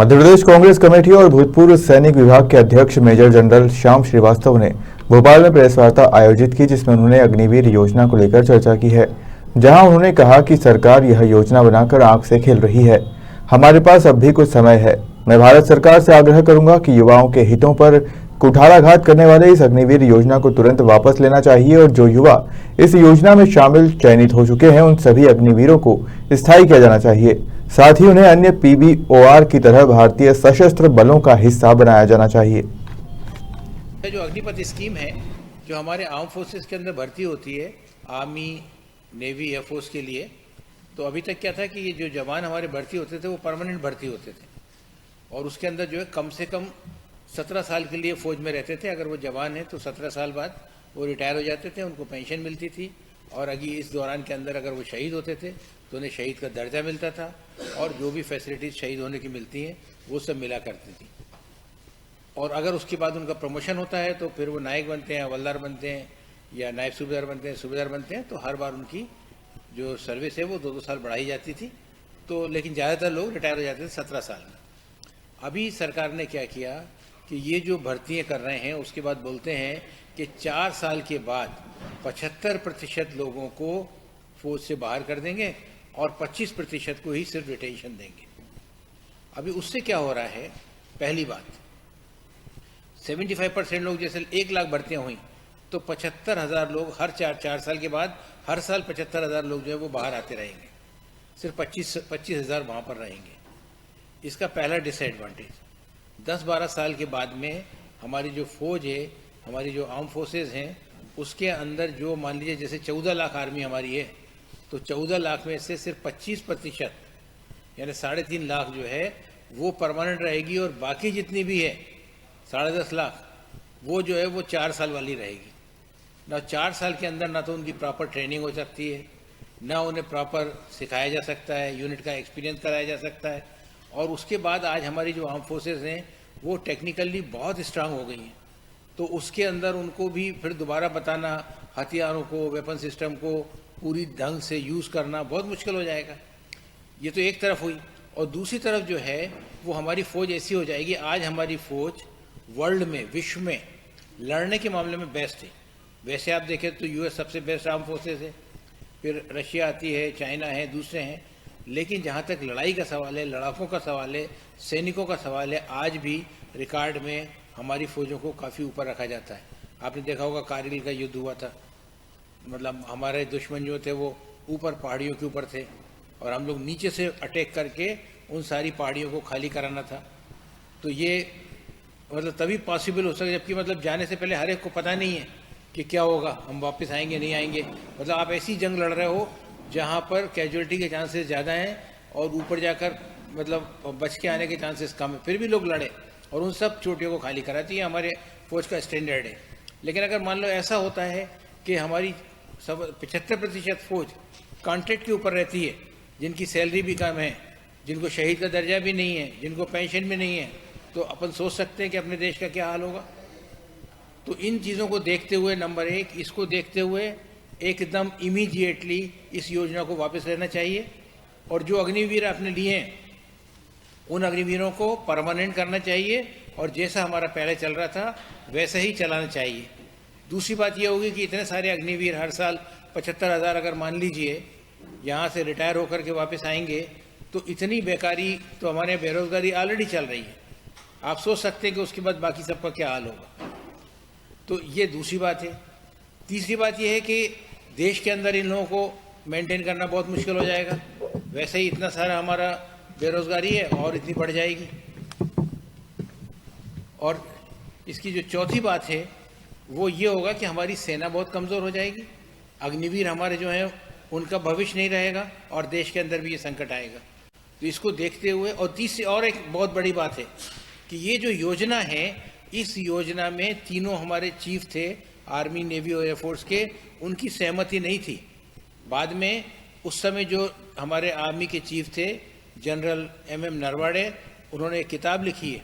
Madhya Pradesh Congress committee और भूतपूर्व सैनिक विभाग के अध्यक्ष मेजर जनरल श्याम श्रीवास्तव ने भोपाल में प्रेस वार्ता आयोजित की, जिसमें उन्होंने अग्निवीर योजना को लेकर चर्चा की है। जहां उन्होंने कहा कि सरकार यह योजना बनाकर आंख से खेल रही है। हमारे पास अब भी कुछ समय है। मैं भारत सरकार से आग्रह करूंगा कि युवाओं के हितों पर कुठाराघात करने वाले इस अग्निवीर योजना को तुरंत वापस लेना चाहिए और जो युवा इस योजना में शामिल चयनित हो चुके हैं उन सभी अग्निवीरों को स्थायी किया जाना चाहिए। साथ ही उन्हें अन्य PBOR की तरह भारतीय सशस्त्र बलों का हिस्सा बनाया जाना चाहिए। जो अग्निपथ स्कीम है, जो हमारे आर्म फोर्सेस के अंदर भर्ती होती है, आर्मी, नेवी, एयरफोर्स के लिए, तो अभी तक क्या था कि ये जो जवान हमारे भर्ती होते थे वो परमानेंट भर्ती होते थे और उसके अंदर जो है कम से कम 17 साल के लिए फौज में रहते थे। अगर वो जवान है तो 17 साल बाद वो रिटायर हो जाते थे, उनको पेंशन मिलती थी और अभी इस दौरान के अंदर अगर वो शहीद होते थे तो उन्हें शहीद का दर्जा मिलता था और जो भी फैसिलिटीज़ शहीद होने की मिलती हैं वो सब मिला करती थी। और अगर उसके बाद उनका प्रमोशन होता है तो फिर वो नायक बनते हैं, हवलदार बनते हैं या नायब सूबेदार बनते हैं, सूबेदार बनते हैं, तो हर बार उनकी जो सर्विस है वो 2-2 साल बढ़ाई जाती थी। तो लेकिन ज़्यादातर लोग रिटायर हो जाते थे 17 साल में। अभी सरकार ने क्या किया कि ये जो भर्तियाँ कर रहे हैं उसके बाद बोलते हैं कि 4 साल के बाद 75% लोगों को फौज से बाहर कर देंगे और 25% को ही सिर्फ रिटेंशन देंगे। अभी उससे क्या हो रहा है, पहली बात 75% लोग, जैसे 1 लाख भर्तियाँ हुई तो 75,000 लोग हर 4 साल के बाद हर साल 75,000 लोग जो है वो बाहर आते रहेंगे, सिर्फ 25,000 वहाँ पर रहेंगे। इसका पहला डिसएडवांटेज 10-12 साल के बाद में हमारी जो फौज है, हमारी जो आर्म फोर्सेज हैं, उसके अंदर जो मान लीजिए जैसे 14 लाख आर्मी हमारी है तो 14 लाख में से सिर्फ 25% यानी 3.5 लाख जो है वो परमानेंट रहेगी और बाकी जितनी भी है 10.5 लाख वो जो है वो 4 साल वाली रहेगी ना। 4 साल के अंदर ना तो उनकी प्रॉपर ट्रेनिंग हो सकती है, ना उन्हें प्रॉपर सिखाया जा सकता है, यूनिट का एक्सपीरियंस कराया जा सकता है। और उसके बाद आज हमारी जो आर्म फोर्सेस हैं वो टेक्निकली बहुत स्ट्रांग हो गई हैं, तो उसके अंदर उनको भी फिर दोबारा बताना, हथियारों को, वेपन सिस्टम को पूरी ढंग से यूज़ करना बहुत मुश्किल हो जाएगा। ये तो एक तरफ हुई। और दूसरी तरफ जो है वो हमारी फ़ौज ऐसी हो जाएगी, आज हमारी फ़ौज वर्ल्ड में, विश्व में लड़ने के मामले में बेस्ट है। वैसे आप देखें तो US सबसे बेस्ट आर्म फोर्सेस है, फिर रशिया आती है, चाइना है, दूसरे हैं, लेकिन जहाँ तक लड़ाई का सवाल है, लड़ाकों का सवाल है, सैनिकों का सवाल है, आज भी रिकॉर्ड में हमारी फ़ौजों को काफ़ी ऊपर रखा जाता है। आपने देखा होगा कारगिल का युद्ध हुआ था, मतलब हमारे दुश्मन जो थे वो ऊपर पहाड़ियों के ऊपर थे और हम लोग नीचे से अटैक करके उन सारी पहाड़ियों को खाली कराना था। तो ये मतलब तभी पॉसिबल हो सके, जबकि मतलब जाने से पहले हर एक को पता नहीं है कि क्या होगा, हम वापस आएंगे नहीं आएंगे। मतलब आप ऐसी जंग लड़ रहे हो जहाँ पर कैजुअलिटी के चांसेस ज़्यादा हैं और ऊपर जाकर मतलब बच के आने के चांसेस कम है, फिर भी लोग लड़े और उन सब चोटियों को खाली कराती है। हमारे फौज का स्टैंडर्ड है। लेकिन अगर मान लो ऐसा होता है कि हमारी 75% फौज कॉन्ट्रैक्ट के ऊपर रहती है, जिनकी सैलरी भी कम है, जिनको शहीद का दर्जा भी नहीं है, जिनको पेंशन भी नहीं है, तो अपन सोच सकते हैं कि अपने देश का क्या हाल होगा। तो इन चीज़ों को देखते हुए, नंबर 1 इसको देखते हुए एकदम इमीडिएटली इस योजना को वापस लेना चाहिए और जो अग्निवीर आपने लिए हैं उन अग्निवीरों को परमानेंट करना चाहिए और जैसा हमारा पहले चल रहा था वैसे ही चलाना चाहिए। दूसरी बात यह होगी कि इतने सारे अग्निवीर हर साल 75,000 अगर मान लीजिए यहाँ से रिटायर होकर के वापस आएंगे तो इतनी बेकारी, तो हमारे बेरोजगारी ऑलरेडी चल रही है। आप सोच सकते हैं कि उसके बाद बाकी सबका क्या हाल होगा। तो ये दूसरी बात है। तीसरी बात यह है कि देश के अंदर इन लोगों को मेंटेन करना बहुत मुश्किल हो जाएगा। वैसे ही इतना सारा हमारा बेरोजगारी है और इतनी बढ़ जाएगी। और इसकी जो चौथी बात है वो ये होगा कि हमारी सेना बहुत कमज़ोर हो जाएगी। अग्निवीर हमारे जो हैं उनका भविष्य नहीं रहेगा और देश के अंदर भी ये संकट आएगा। तो इसको देखते हुए, और तीसरी और एक बहुत बड़ी बात है कि ये जो योजना है, इस योजना में तीनों हमारे चीफ थे, आर्मी, नेवी और एयरफोर्स के, उनकी सहमति नहीं थी। बाद में उस समय जो हमारे आर्मी के चीफ थे जनरल MM नरवाड़े, उन्होंने एक किताब लिखी है